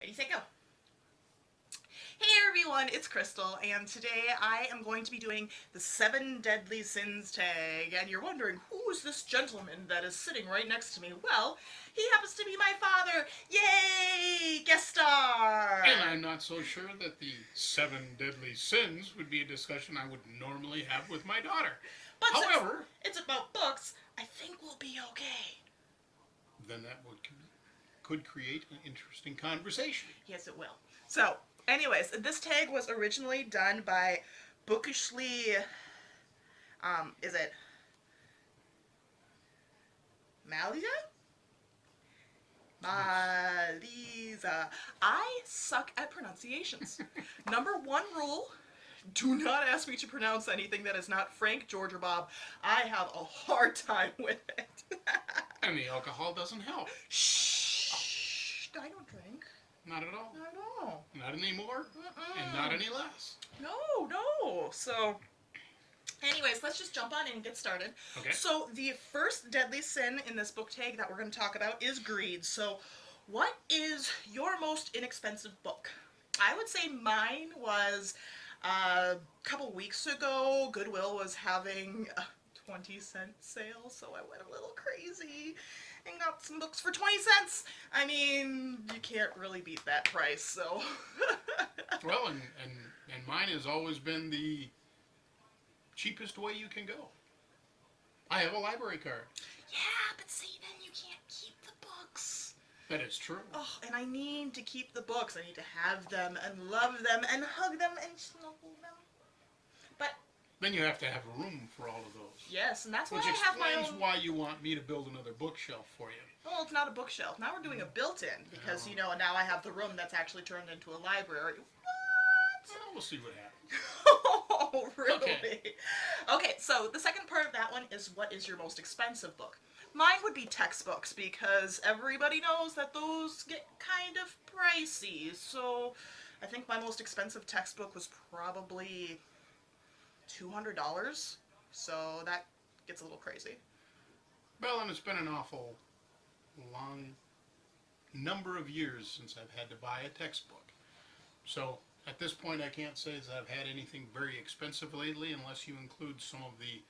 Ready, set, go. Hey everyone, it's Crystal, and today I am going to be doing the 7 Deadly Sins tag. And you're wondering, who is this gentleman that is sitting right next to me? Well, he happens to be my father. Yay! Guest star! And I'm not so sure that the 7 deadly sins would be a discussion I would normally have with my daughter. But However, since it's about books, I think we'll be okay. Then that could create an interesting conversation. Yes, it will. So, anyways, this tag was originally done by Bookishly, is it Malyza? Malyza. I suck at pronunciations. Number one rule, do not ask me to pronounce anything that is not Frank, George, or Bob. I have a hard time with it. And the alcohol doesn't help. Shh. I don't drink. Not at all. Not at all. Not anymore. And not any less. No. So, anyways, let's just jump on in and get started. Okay. So, the first deadly sin in this book tag that we're going to talk about is greed. So, what is your most inexpensive book? I would say mine was a couple weeks ago. Goodwill was having a 20-cent sale, so I went a little crazy and got some books for 20 cents. I mean, you can't really beat that price, so. Well, and mine has always been the cheapest way you can go. I have a library card. Yeah, but see, then you can't keep the books. That is true. Oh, and I need to keep the books. I need to have them and love them and hug them and snuggle them. But then you have to have a room for all of those. yes, and that's why Which I have my explains own. why you want me to build another bookshelf for you. Well, it's not a bookshelf. Now we're doing a built-in because, you know, now I have the room that's actually turned into a library. What? Well, we'll see what happens. Oh, really? Okay, so the second part of that one is, what is your most expensive book? Mine would be textbooks, because everybody knows that those get kind of pricey. So I think my most expensive textbook was probably $200. So that gets a little crazy. Well, and it's been an awful long number of years since I've had to buy a textbook. So at this point, I can't say that I've had anything very expensive lately, unless you include some of the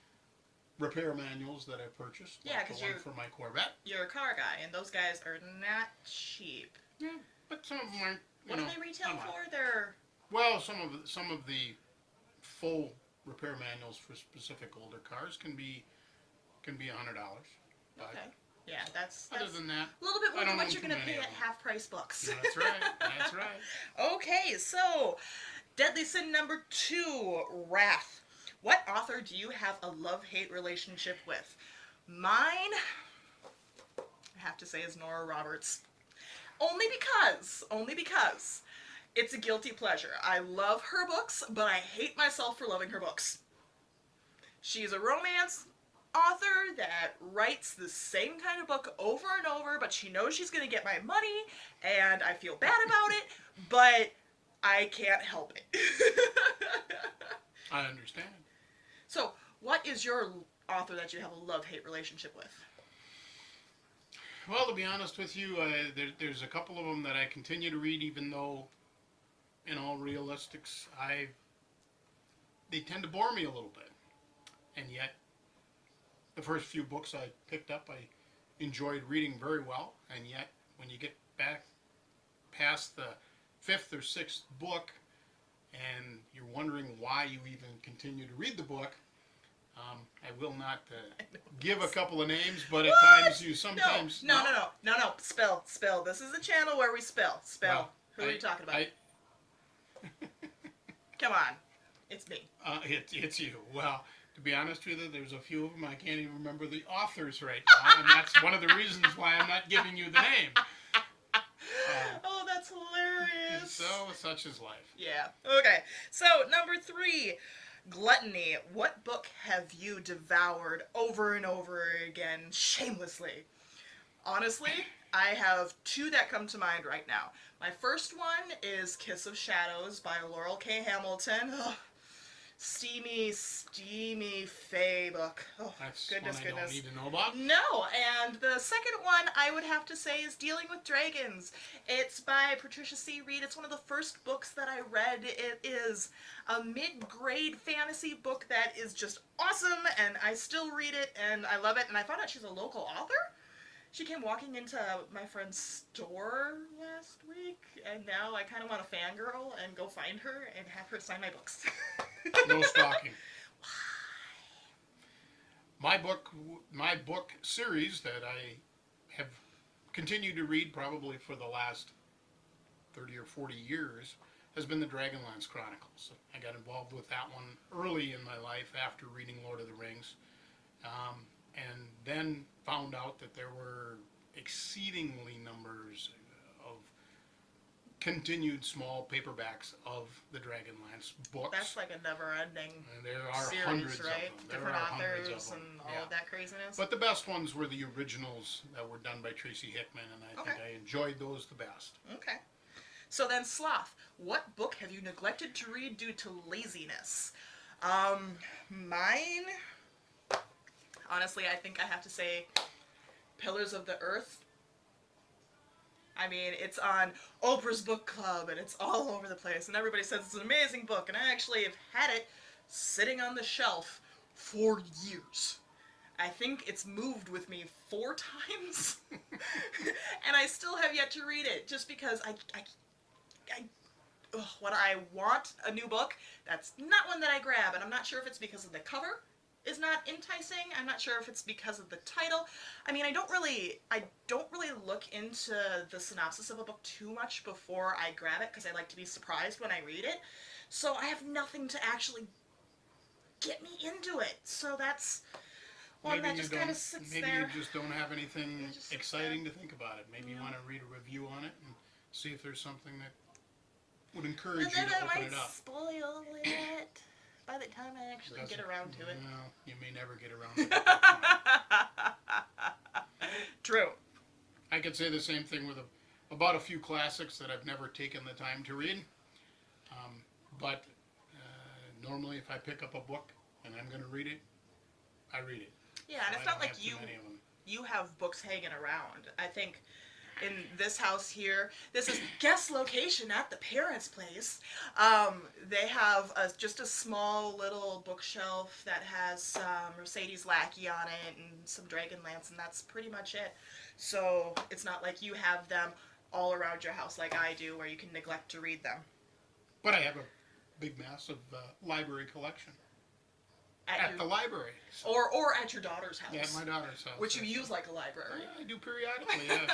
repair manuals that I purchased. Yeah, like 'cause the one you're- for my Corvette. You're a car guy, and those guys are not cheap. Yeah, but some of them aren't. What do they retail come on. for? They're... Well, some of the full repair manuals for specific older cars can be $100. Okay. Yeah, that's Other than that, a little bit I more than don't what own you're too going to many pay of at them. half-price books. That's right. That's right. Okay, so deadly sin number 2, wrath. What author do you have a love-hate relationship with? Mine, I have to say, is Nora Roberts. Only because it's a guilty pleasure. I love her books, but I hate myself for loving her books. She's a romance author that writes the same kind of book over and over, but she knows she's going to get my money, and I feel bad about it, but I can't help it. I understand. So, what is your author that you have a love-hate relationship with? Well, to be honest with you, there's a couple of them that I continue to read, even though, in all realistics, they tend to bore me a little bit. And yet, the first few books I picked up, I enjoyed reading very well. And yet, when you get back past the 5th or 6th book, and you're wondering why you even continue to read the book, I will not give a couple of names, but at times you sometimes... No. Spill. This is the channel where we spill. Well, Who are you talking about? Come on. It's me. It's you. Well, to be honest with you, there's a few of them I can't even remember the authors right now, and that's one of the reasons why I'm not giving you the name. Oh, that's hilarious. So, such is life. Yeah. Okay. So, number 3, Gluttony. What book have you devoured over and over again, shamelessly? Honestly, I have 2 that come to mind right now. My first one is Kiss of Shadows by Laurel K. Hamilton. Oh, steamy Fae book. Oh, That's goodness, one I don't goodness. need to know about. No, and the second one I would have to say is Dealing with Dragons. It's by Patricia C. Reed. It's one of the first books that I read. It is a mid-grade fantasy book that is just awesome, and I still read it, and I love it. And I found out she's a local author. She came walking into my friend's store last week, and now I kind of want to fangirl and go find her and have her sign my books. No stalking. My book series that I have continued to read probably for the last 30 or 40 years has been the Dragonlance Chronicles. I got involved with that one early in my life after reading Lord of the Rings, and then found out that there were exceedingly numbers of continued small paperbacks of the Dragonlance books. That's like a never-ending And there are series, hundreds right? of them. There Different are hundreds authors of them. and all Yeah. of that craziness. But the best ones were the originals that were done by Tracy Hickman, and I think Okay. I enjoyed those the best. Okay. So then, Sloth, what book have you neglected to read due to laziness? Mine, honestly, I think I have to say Pillars of the Earth. I mean, it's on Oprah's book club, and it's all over the place, and everybody says it's an amazing book, and I actually have had it sitting on the shelf for years. I think it's moved with me 4 times, and I still have yet to read it, just because when I want a new book, that's not one that I grab, and I'm not sure if it's because of the cover is not enticing. I'm not sure if it's because of the title. I mean, I don't really look into the synopsis of a book too much before I grab it, because I like to be surprised when I read it. So I have nothing to actually get me into it. So that's one that just kind of sits there. Maybe you just don't have anything It just sits exciting to think about it. Maybe you want to read a review on it and see if there's something that would encourage And you then to I open might it up. spoil it by the time I actually get around to it. Well, you may never get around to it. True. I could say the same thing with about a few classics that I've never taken the time to read. But normally if I pick up a book and I'm going to read it, I read it. Yeah, and So it's I not don't like have too many of them. you have books hanging around. I think in this house here, this is guest location at the parents' place. They have just a small little bookshelf that has some Mercedes Lackey on it and some Dragonlance, and that's pretty much it. So it's not like you have them all around your house like I do, where you can neglect to read them. But I have a big, massive library collection at the library. So. Or at your daughter's house. Yeah, at my daughter's house. Which you use like a library. I do periodically, yes.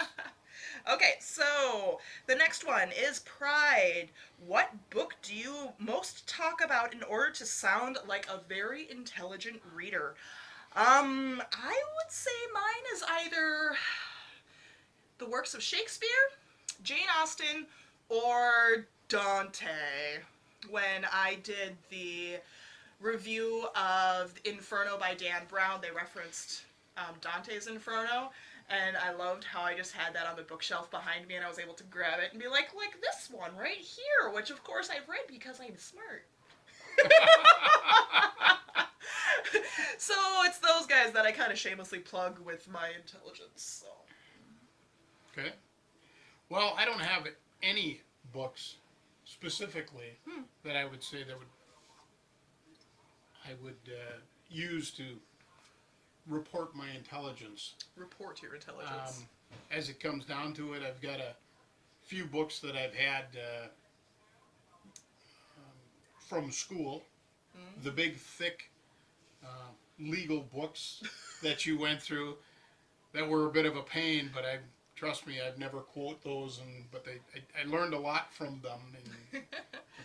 Okay, so the next one is Pride. What book do you most talk about in order to sound like a very intelligent reader? I would say mine is either the works of Shakespeare, Jane Austen, or Dante. When I did the review of Inferno by Dan Brown, they referenced Dante's Inferno, and I loved how I just had that on the bookshelf behind me, and I was able to grab it and be like this one right here, which of course I've read because I'm smart. So it's those guys that I kind of shamelessly plug with my intelligence. So. Okay. Well, I don't have any books specifically that I would say that I would use to report my intelligence. Report your intelligence. As it comes down to it, I've got a few books that I've had from school. The big, thick legal books that you went through that were a bit of a pain, but trust me, I've never quote those, but I learned a lot from them in the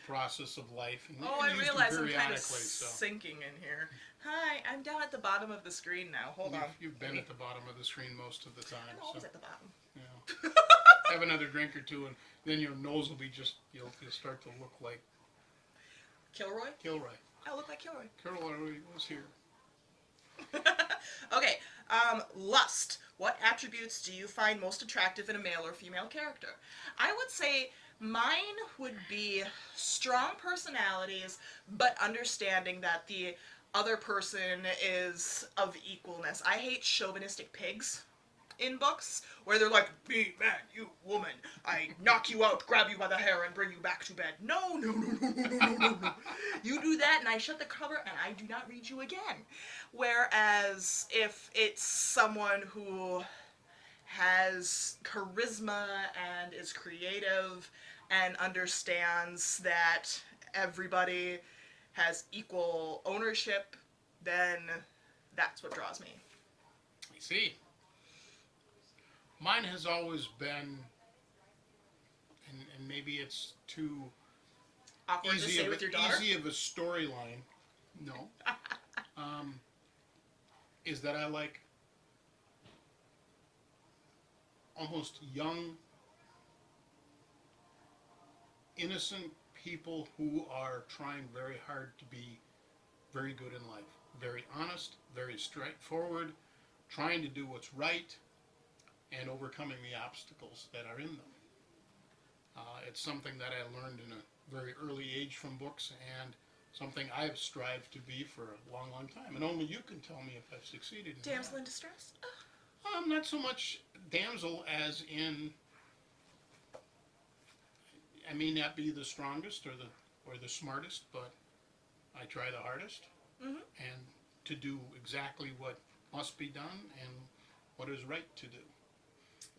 process of life. And I used them realize I'm kind of periodically, so. sinking in here. Hi, I'm down at the bottom of the screen now. Hold on. You've been at the bottom of the screen most of the time. I'm always so, at the bottom. yeah. Have another drink or two, and then your nose will be you'll start to look like Kilroy? Kilroy. I look like Kilroy. Kilroy was here. Okay, lust. What attributes do you find most attractive in a male or female character? I would say Mine would be strong personalities, but understanding that the other person is of equalness. I hate chauvinistic pigs in books where they're like, me, man, you, woman, I knock you out, grab you by the hair, and bring you back to bed. No, no, no, no, no, no, no, no. You do that, and I shut the cover, and I do not read you again. Whereas if it's someone who has charisma and is creative and understands that everybody has equal ownership, then that's what draws me. I see. Mine has always been, and maybe it's too Awkward to say with your daughter? easy of a storyline. No. Is that I like almost young, innocent people who are trying very hard to be very good in life. Very honest, very straightforward, trying to do what's right, and overcoming the obstacles that are in them. It's something that I learned in a very early age from books, and something I have strived to be for a long, long time. And only you can tell me if I've succeeded in Damsel that. in distress? Not so much damsel as in I may not be the strongest or the smartest, but I try the hardest, and to do exactly what must be done and what is right to do.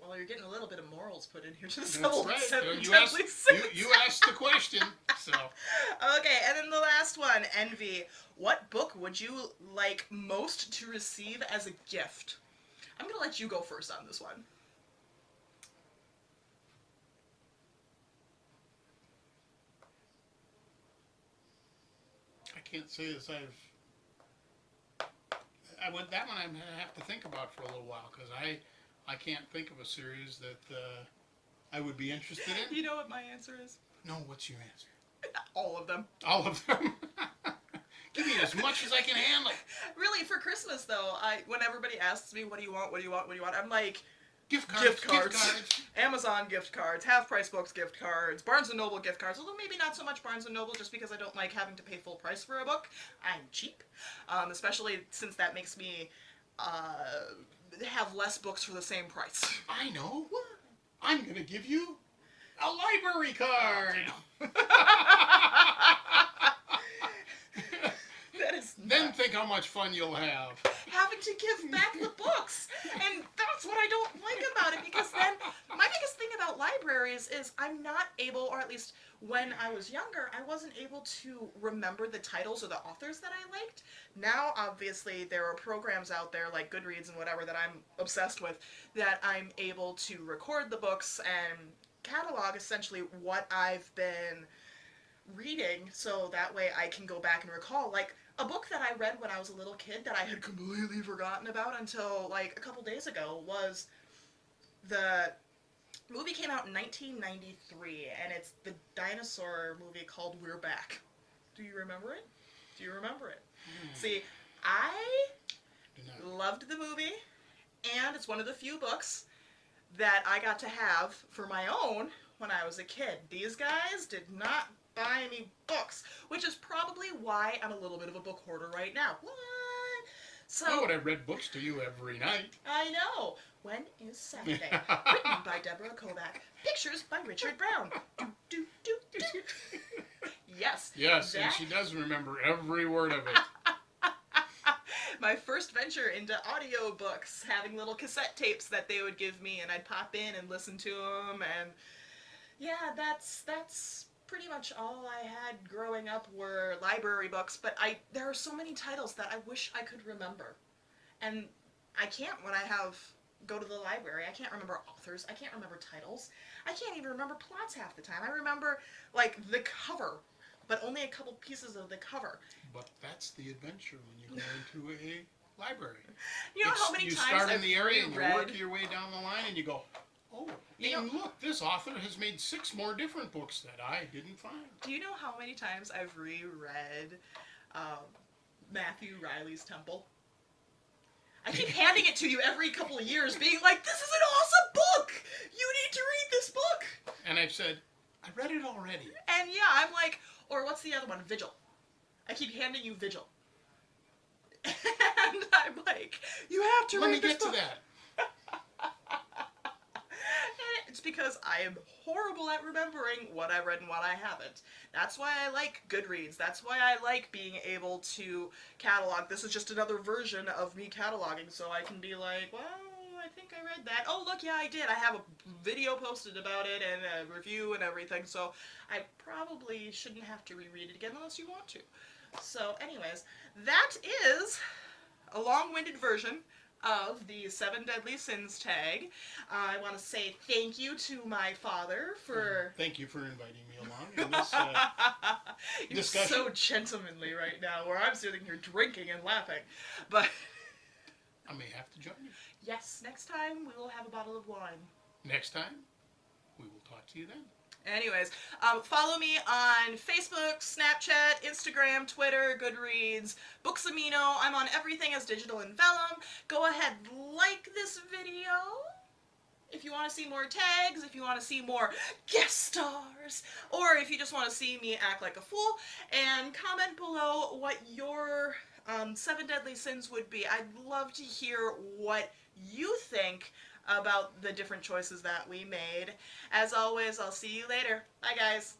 Well, you're getting a little bit of morals put in here to That's the right. You asked the question, so. Okay, and then the last one, envy. What book would you like most to receive as a gift? I'm going to let you go first on this one. I can't say as that one I'm going to have to think about for a little while, because I can't think of a series that I would be interested in. You know what my answer is? No, what's your answer? All of them. All of them? Give me as much as I can handle. Really, for Christmas, though, when everybody asks me, what do you want, what do you want, what do you want, I'm like, Gift cards. Amazon gift cards, half-price books gift cards, Barnes & Noble gift cards, although maybe not so much Barnes & Noble just because I don't like having to pay full price for a book. I'm cheap, especially since that makes me have less books for the same price. I know. I'm going to give you a library card. That is Then think how much fun you'll have. Having to give back the books. And that's what I don't like about it, because then my biggest thing about libraries is I'm not able, or at least when I was younger, I wasn't able to remember the titles or the authors that I liked. Now, obviously, there are programs out there like Goodreads and whatever that I'm obsessed with that I'm able to record the books and catalog essentially what I've been reading, so that way I can go back and recall. Like, a book that I read when I was a little kid that I had completely forgotten about until like a couple days ago was the movie came out in 1993, and it's the dinosaur movie called We're Back. Do you remember it? Do you remember it? See, I loved the movie, and it's one of the few books that I got to have for my own when I was a kid. These guys did not buy me books, which is probably why I'm a little bit of a book hoarder right now. What? So I would have read books to you every night. I know. When is Saturday? Written by Deborah Kovac. Pictures by Richard Brown. Do, do, do, do. Yes. Yes, and she does remember every word of it. My first venture into audiobooks, having little cassette tapes that they would give me, and I'd pop in and listen to them, and yeah, that's pretty much all I had growing up were library books, but there are so many titles that I wish I could remember. And I can't when I go to the library. I can't remember authors. I can't remember titles. I can't even remember plots half the time. I remember, like, the cover, but only a couple pieces of the cover. But that's the adventure when you go into a library. You know how many times you start in I've the area and you reread- work your way down the line and you go, oh, and look, this author has made 6 more different books that I didn't find. Do you know how many times I've reread Matthew Riley's Temple? I keep handing it to you every couple of years, being like, this is an awesome book! You need to read this book! And I've said, I read it already. And yeah, I'm like, or what's the other one? Vigil. I keep handing you Vigil. And I'm like, you have to Let read me this get book. to that. It's because I am horrible at remembering what I read and what I haven't. That's why I like Goodreads. That's why I like being able to catalog. This is just another version of me cataloging, so I can be like, well, I think I read that. Oh, look, yeah, I did. I have a video posted about it and a review and everything, so I probably shouldn't have to reread it again unless you want to. So, anyways, that is a long-winded version of the Seven Deadly Sins tag. I want to say thank you to my father for... Thank you for inviting me along in this You're discussion. so gentlemanly right now, where I'm sitting here drinking and laughing. But I may have to join you. yes, next time we will have a bottle of wine. Next time, we will talk to you then. Anyways, follow me on Facebook, Snapchat, Instagram, Twitter, Goodreads, Booksamino. I'm on everything as digital in Vellum. Go ahead, like this video if you want to see more tags, if you want to see more guest stars, or if you just want to see me act like a fool, and comment below what your 7 deadly sins would be. I'd love to hear what you think about the different choices that we made. As always, I'll see you later. Bye, guys.